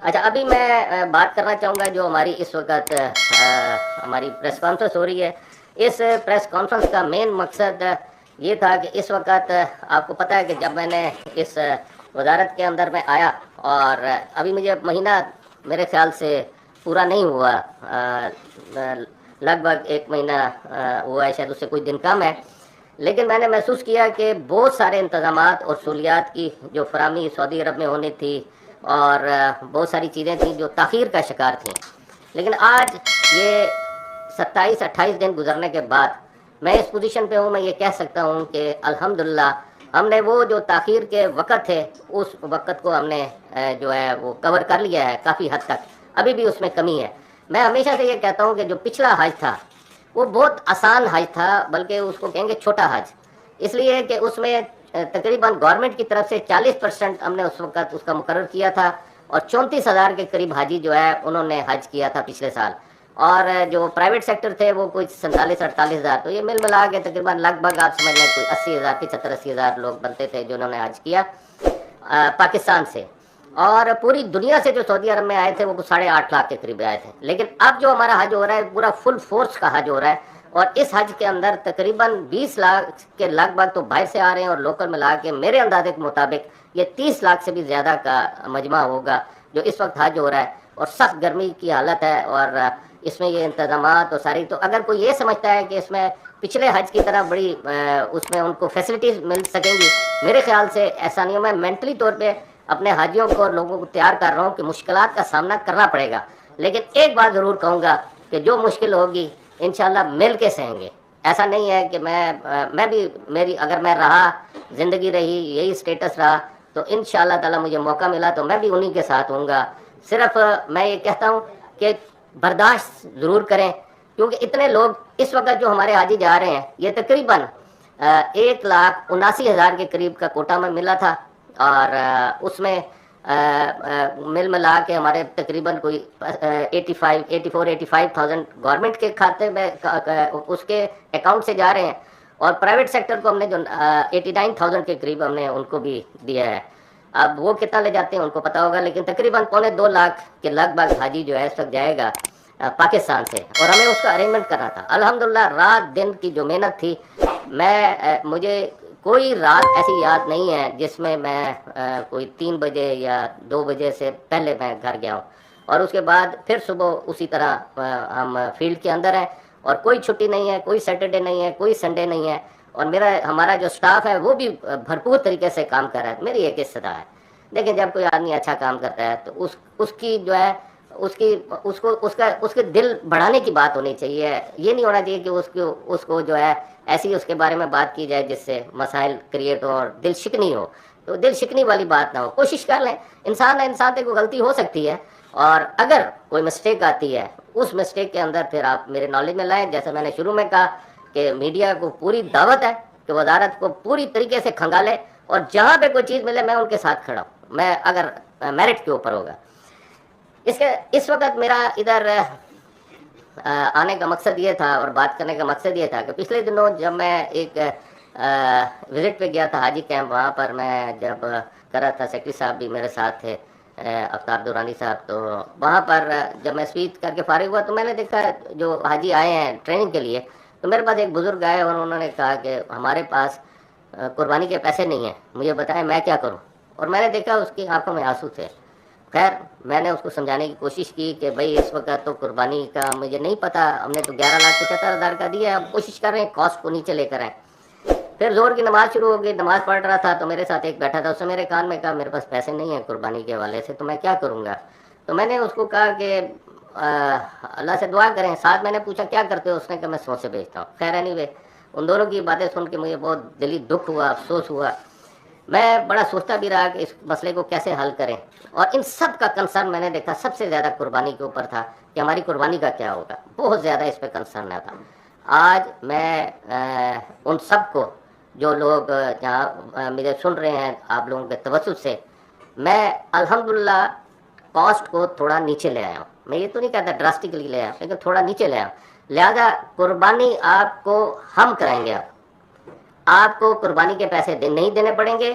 اچھا، ابھی میں بات کرنا چاہوں گا جو ہماری اس وقت ہماری پریس کانفرنس ہو رہی ہے. اس پریس کانفرنس کا مین مقصد یہ تھا کہ اس وقت آپ کو پتہ ہے کہ جب میں نے اس وزارت کے اندر میں آیا اور ابھی مجھے مہینہ میرے خیال سے پورا نہیں ہوا، لگ بھگ 1 مہینہ ہوا ہے، شاید اس سے کچھ دن کم ہے. لیکن میں نے محسوس کیا کہ بہت سارے انتظامات اور سہولیات کی جو فراہمی سعودی عرب میں ہونی تھی اور بہت ساری چیزیں تھیں جو تاخیر کا شکار تھیں. لیکن آج یہ 27-28 دن گزرنے کے بعد میں اس پوزیشن پہ ہوں، میں یہ کہہ سکتا ہوں کہ الحمدللہ ہم نے وہ جو تاخیر کے وقت تھے اس وقت کو ہم نے جو ہے وہ کور کر لیا ہے کافی حد تک. ابھی بھی اس میں کمی ہے. میں ہمیشہ سے یہ کہتا ہوں کہ جو پچھلا حج تھا وہ بہت آسان حج تھا، بلکہ اس کو کہیں گے چھوٹا حج، اس لیے کہ اس میں تقریباً گورنمنٹ کی طرف سے 40% ہم نے اس وقت اس کا مقرر کیا تھا اور 34,000 کے قریب حاجی جو ہے انہوں نے حج کیا تھا پچھلے سال. اور جو پرائیویٹ سیکٹر تھے وہ کوئی 47-48 ہزار، تو یہ مل ملا کے تقریباً لگ بھگ آپ سمجھ لیں کوئی 80,000 75-80 ہزار لوگ بنتے تھے جنہوں نے حج کیا پاکستان سے. اور پوری دنیا سے جو سعودی عرب میں آئے تھے وہ 8.5 لاکھ کے قریب آئے تھے. لیکن اب جو ہمارا حج ہو رہا ہے پورا فل فورس کا حج ہو رہا ہے، اور اس حج کے اندر تقریباً 20 لاکھ کے لگ بھگ تو باہر سے آ رہے ہیں، اور لوکل ملا کے میرے اندازے کے مطابق یہ 30 لاکھ سے بھی زیادہ کا مجمع ہوگا جو اس وقت حج ہو رہا ہے. اور سخت گرمی کی حالت ہے اور اس میں یہ انتظامات اور ساری، تو اگر کوئی یہ سمجھتا ہے کہ اس میں پچھلے حج کی طرح بڑی اس میں ان کو فیسلٹیز مل سکیں گی، میرے خیال سے ایسا نہیں ہو. میں مینٹلی طور پہ اپنے حاجیوں کو اور لوگوں کو تیار کر رہا ہوں کہ مشکلات کا سامنا کرنا پڑے گا، لیکن ایک بات ضرور کہوں گا کہ جو مشکل ہوگی انشاءاللہ مل کے سہیں گے. ایسا نہیں ہے کہ میں بھی اگر میں رہا، زندگی رہی، یہی سٹیٹس رہا، تو انشاءاللہ تعالی مجھے موقع ملا تو میں بھی انہی کے ساتھ ہوں گا. صرف میں یہ کہتا ہوں کہ برداشت ضرور کریں، کیونکہ اتنے لوگ اس وقت جو ہمارے حاجی جا رہے ہیں یہ تقریباً 1,79,000 کے قریب کا کوٹا میں ملا تھا، اور اس میں مل ملا کے ہمارے تقریباً کوئی 85,000 گورنمنٹ کے کھاتے میں اس کے اکاؤنٹ سے جا رہے ہیں، اور پرائیویٹ سیکٹر کو ہم نے جو 89,000 کے قریب ہم نے ان کو بھی دیا ہے. اب وہ کتنا لے جاتے ہیں ان کو پتا ہوگا، لیکن تقریباً 1.25 لاکھ کے لگ بھگ حاجی جو ہے اس وقت جائے گا پاکستان سے، اور ہمیں اس کا ارینجمنٹ کرنا تھا. الحمدللہ رات دن کی جو محنت تھی، مجھے کوئی رات ایسی یاد نہیں ہے جس میں کوئی 3 بجے یا 2 بجے سے پہلے میں گھر گیا ہوں. اور اس کے بعد پھر صبح اسی طرح ہم فیلڈ کے اندر ہیں، اور کوئی چھٹی نہیں ہے، کوئی سیٹرڈے نہیں ہے، کوئی سنڈے نہیں ہے. اور ہمارا جو سٹاف ہے وہ بھی بھرپور طریقے سے کام کر رہا ہے. میری ایک استدا ہے، دیکھیں جب کوئی آدمی اچھا کام کرتا ہے تو اس کی جو ہے اس کے دل بڑھانے کی بات ہونی چاہیے. یہ نہیں ہونا چاہیے کہ اس کو جو ہے ایسی اس کے بارے میں بات کی جائے جس سے مسائل کریٹ ہو اور دل شکنی ہو. تو دل شکنی والی بات نہ ہو. کوشش کر لیں، انسان سے کوئی غلطی ہو سکتی ہے، اور اگر کوئی مسٹیک آتی ہے اس مسٹیک کے اندر پھر آپ میرے نالج میں لائیں. جیسے میں نے شروع میں کہا کہ میڈیا کو پوری دعوت ہے کہ وزارت کو پوری طریقے سے کھنگالے، اور جہاں پہ کوئی چیز ملے میں ان کے ساتھ کھڑا ہوں، میں اگر میرٹ کے اوپر ہوگا. اس وقت میرا ادھر آنے کا مقصد یہ تھا اور بات کرنے کا مقصد یہ تھا کہ پچھلے دنوں جب میں ایک وزٹ پہ گیا تھا حاجی کیمپ، وہاں پر میں جب کر رہا تھا، سیکٹری صاحب بھی میرے ساتھ تھے، افطار دورانی صاحب. تو وہاں پر جب میں اسپیچ کر کے فارغ ہوا تو میں نے دیکھا جو حاجی آئے ہیں ٹریننگ کے لیے، تو میرے پاس ایک بزرگ آئے اور انہوں نے کہا کہ ہمارے پاس قربانی کے پیسے نہیں ہیں، مجھے بتائیں میں کیا کروں. اور میں نے دیکھا اس کی آنکھوں میں آنسو تھے. خیر میں نے اس کو سمجھانے کی کوشش کی کہ بھائی اس وقت تو قربانی کا مجھے نہیں پتا، ہم نے تو 11,75,000 کا دیا ہے، ہم کوشش کر رہے ہیں کاسٹ کو نیچے لے کر آئیں. پھر زور کی نماز شروع ہو گئی، نماز پڑھ رہا تھا تو میرے ساتھ ایک بیٹھا تھا، اس نے میرے کان میں کہا میرے پاس پیسے نہیں ہیں قربانی کے حوالے سے، تو میں کیا کروں گا. تو میں نے اس کو کہا کہ اللہ سے دعا کریں. ساتھ میں نے پوچھا کیا کرتے ہو، اس نے کہا میں سوسے بیچتا ہوں. خیر اینی ان دونوں کی باتیں سن کے مجھے بہت دلی دکھ ہوا، افسوس ہوا. میں بڑا سوچتا بھی رہا کہ اس مسئلے کو کیسے حل کریں. اور ان سب کا کنسرن میں نے دیکھا سب سے زیادہ قربانی کے اوپر تھا کہ ہماری قربانی کا کیا ہوگا. بہت زیادہ اس پہ کنسرن تھا. آج میں ان سب کو جو لوگ جہاں مجھے سن رہے ہیں آپ لوگوں کے توسط سے، میں الحمدللہ کاسٹ کو تھوڑا نیچے لے آیا ہوں. میں یہ تو نہیں کہتا ڈراسٹکلی لے آیا، لیکن تھوڑا نیچے لے آیا. لہذا قربانی آپ کو ہم کریں گے. آپ کو قربانی کے پیسے نہیں دینے پڑیں گے.